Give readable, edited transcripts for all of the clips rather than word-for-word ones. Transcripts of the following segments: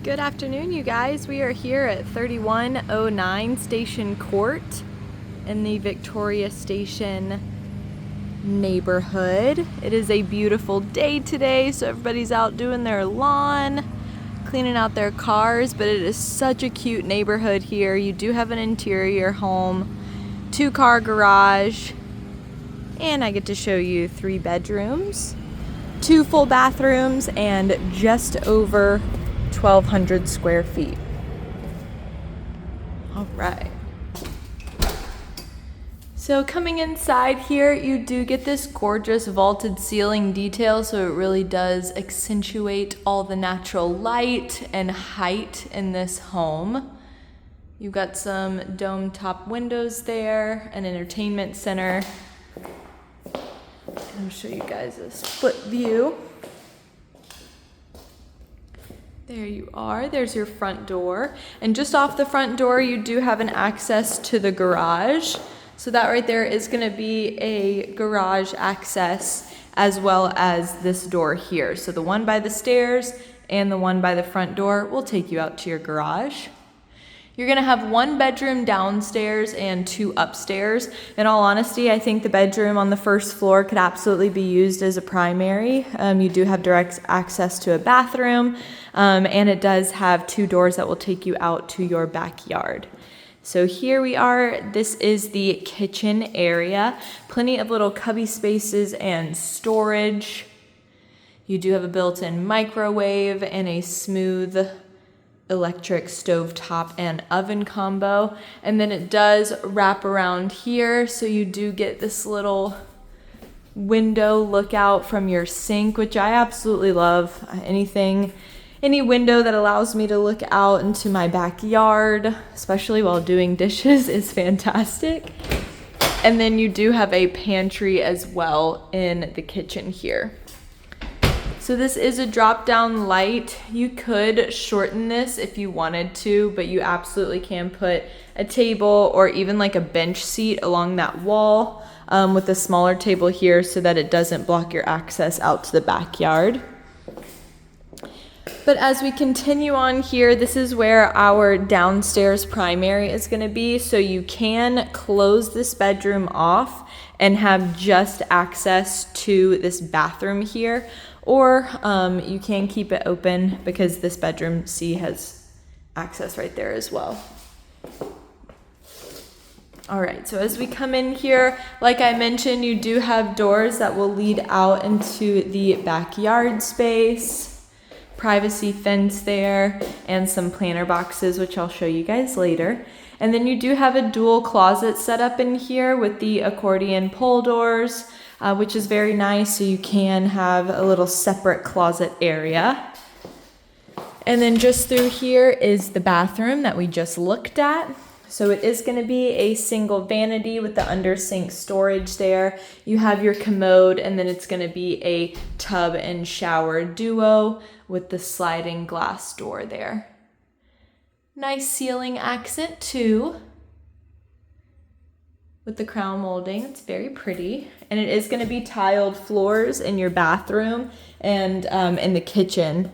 Good afternoon, you guys. We are here at 3109 Station Court in the Victoria Station neighborhood. It is a beautiful day today, so everybody's out doing their lawn, cleaning out their cars, but it is such a cute neighborhood here. You do have an interior home, 2-car garage, and I get to show you 3 bedrooms, 2 full bathrooms, and just over 1,200 square feet. All right. So coming inside here, you do get this gorgeous vaulted ceiling detail, so it really does accentuate all the natural light and height in this home. You've got some dome top windows there, an entertainment center. I'll show you guys a split view. There you are. There's your front door. And just off the front door, you do have an access to the garage. So that right there is going to be a garage access as well as this door here. So the one by the stairs and the one by the front door will take you out to your garage. You're going to have 1 bedroom downstairs and 2 upstairs. In all honesty, I think the bedroom on the first floor could absolutely be used as a primary. You do have direct access to a bathroom, and it does have 2 doors that will take you out to your backyard. So here we are. This is the kitchen area. Plenty of little cubby spaces and storage. You do have a built-in microwave and a smooth electric stovetop and oven combo, and then it does wrap around here, so you do get this little window lookout from your sink, which I absolutely love. Any window that allows me to look out into my backyard, especially while doing dishes, is fantastic. And then you do have a pantry as well in the kitchen here. So this is a drop-down light. You could shorten this if you wanted to, but you absolutely can put a table or even like a bench seat along that wall with a smaller table here so that it doesn't block your access out to the backyard. But as we continue on here, this is where our downstairs primary is going to be. So you can close this bedroom off and have just access to this bathroom here. Or you can keep it open because this bedroom C has access right there as well. All right, so as we come in here, like I mentioned, you do have doors that will lead out into the backyard space, privacy fence there, and some planter boxes, which I'll show you guys later. And then you do have a dual closet set up in here with the accordion pull doors, which is very nice, so you can have a little separate closet area. And then just through here is the bathroom that we just looked at. So it is going to be a single vanity with the under sink storage there. You have your commode, and then it's going to be a tub and shower duo with the sliding glass door there. Nice ceiling accent too, with the crown molding. It's very pretty. And it is going to be tiled floors in your bathroom and in the kitchen.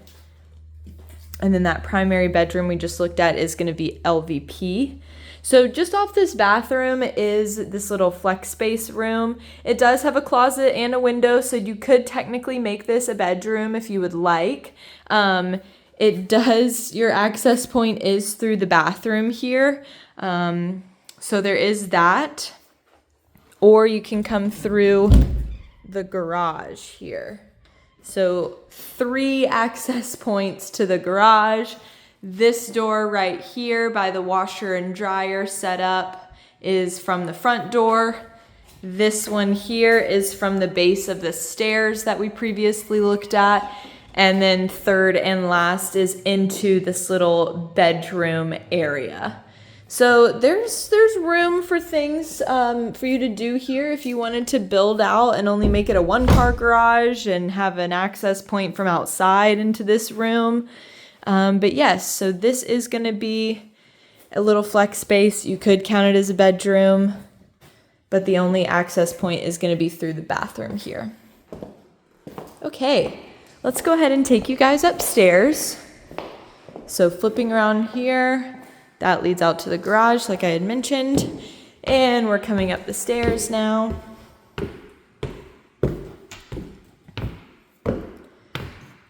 And then that primary bedroom we just looked at is going to be LVP. So just off this bathroom is this little flex space room. It does have a closet and a window, so you could technically make this a bedroom if you would like. It does, your access point is through the bathroom here. So there is that. Or you can come through the garage here. So 3 access points to the garage. This door right here by the washer and dryer setup is from the front door. This one here is from the base of the stairs that we previously looked at. And then third and last is into this little bedroom area. So there's room for things for you to do here if you wanted to build out and only make it a 1-car garage and have an access point from outside into this room. But yes, so this is going to be a little flex space. You could count it as a bedroom, but the only access point is going to be through the bathroom here. Okay, let's go ahead and take you guys upstairs. So flipping around here, that leads out to the garage like I had mentioned. And we're coming up the stairs now.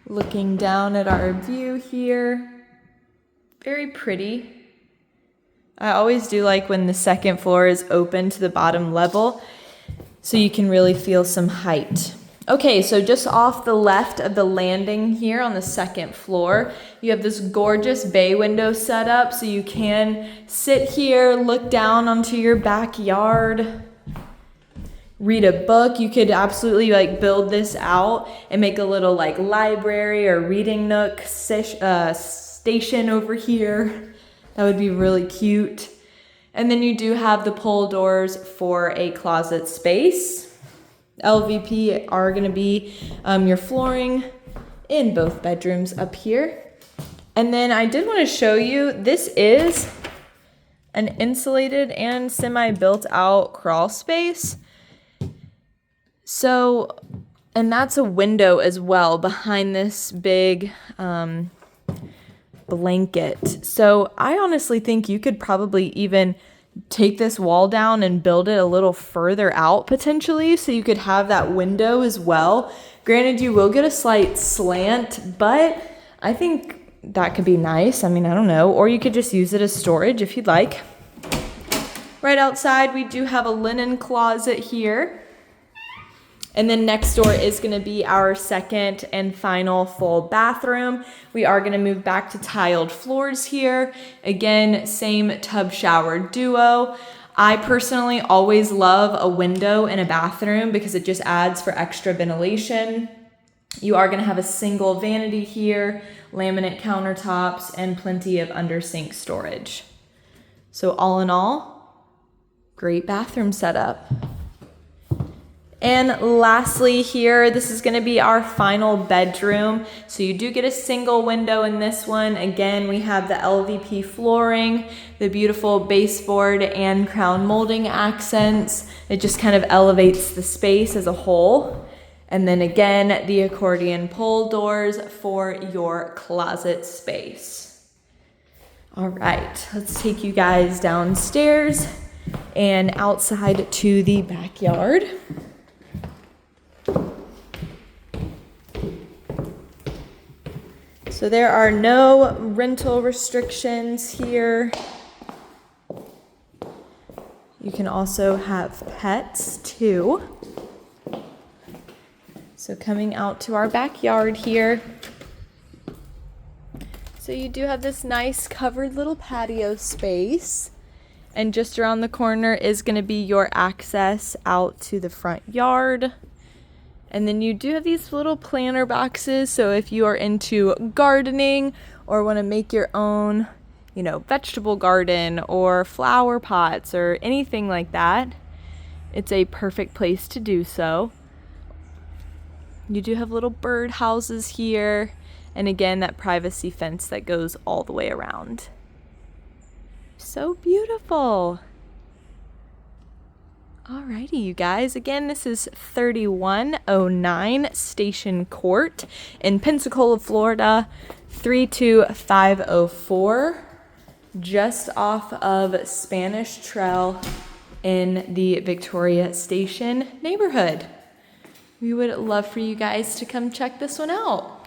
Looking down at our view here. Very pretty. I always do like when the second floor is open to the bottom level, so you can really feel some height. Okay, so just off the left of the landing here on the second floor, you have this gorgeous bay window set up, so you can sit here, look down onto your backyard, read a book. You could absolutely like build this out and make a little like library or reading nook station over here. That would be really cute. And then you do have the pull doors for a closet space. LVP are going to be your flooring in both bedrooms up here. And then I did want to show you, this is an insulated and semi-built out crawl space. So, and that's a window as well behind this big blanket. So I honestly think you could probably even take this wall down and build it a little further out potentially, so you could have that window as well. Granted, you will get a slight slant, but I think that could be nice. I mean, I don't know. Or you could just use it as storage if you'd like. Right outside, we do have a linen closet here. And then next door is going to be our second and final full bathroom. We are going to move back to tiled floors here. Again, same tub shower duo. I personally always love a window in a bathroom because it just adds for extra ventilation. You are going to have a single vanity here, laminate countertops, and plenty of under sink storage. So all in all, great bathroom setup. And lastly here, this is going to be our final bedroom. So you do get a single window in this one. Again, we have the LVP flooring, the beautiful baseboard and crown molding accents. It just kind of elevates the space as a whole. And then again, the accordion pull doors for your closet space. All right, let's take you guys downstairs and outside to the backyard. So there are no rental restrictions here. You can also have pets too. So coming out to our backyard here. So you do have this nice covered little patio space. And just around the corner is going to be your access out to the front yard. And then you do have these little planter boxes, so if you are into gardening or want to make your own, vegetable garden or flower pots or anything like that, it's a perfect place to do so. You do have little bird houses here, and again, that privacy fence that goes all the way around. So beautiful. Alrighty, you guys. Again, this is 3109 Station Court in Pensacola, Florida, 32504, just off of Spanish Trail in the Victoria Station neighborhood. We would love for you guys to come check this one out.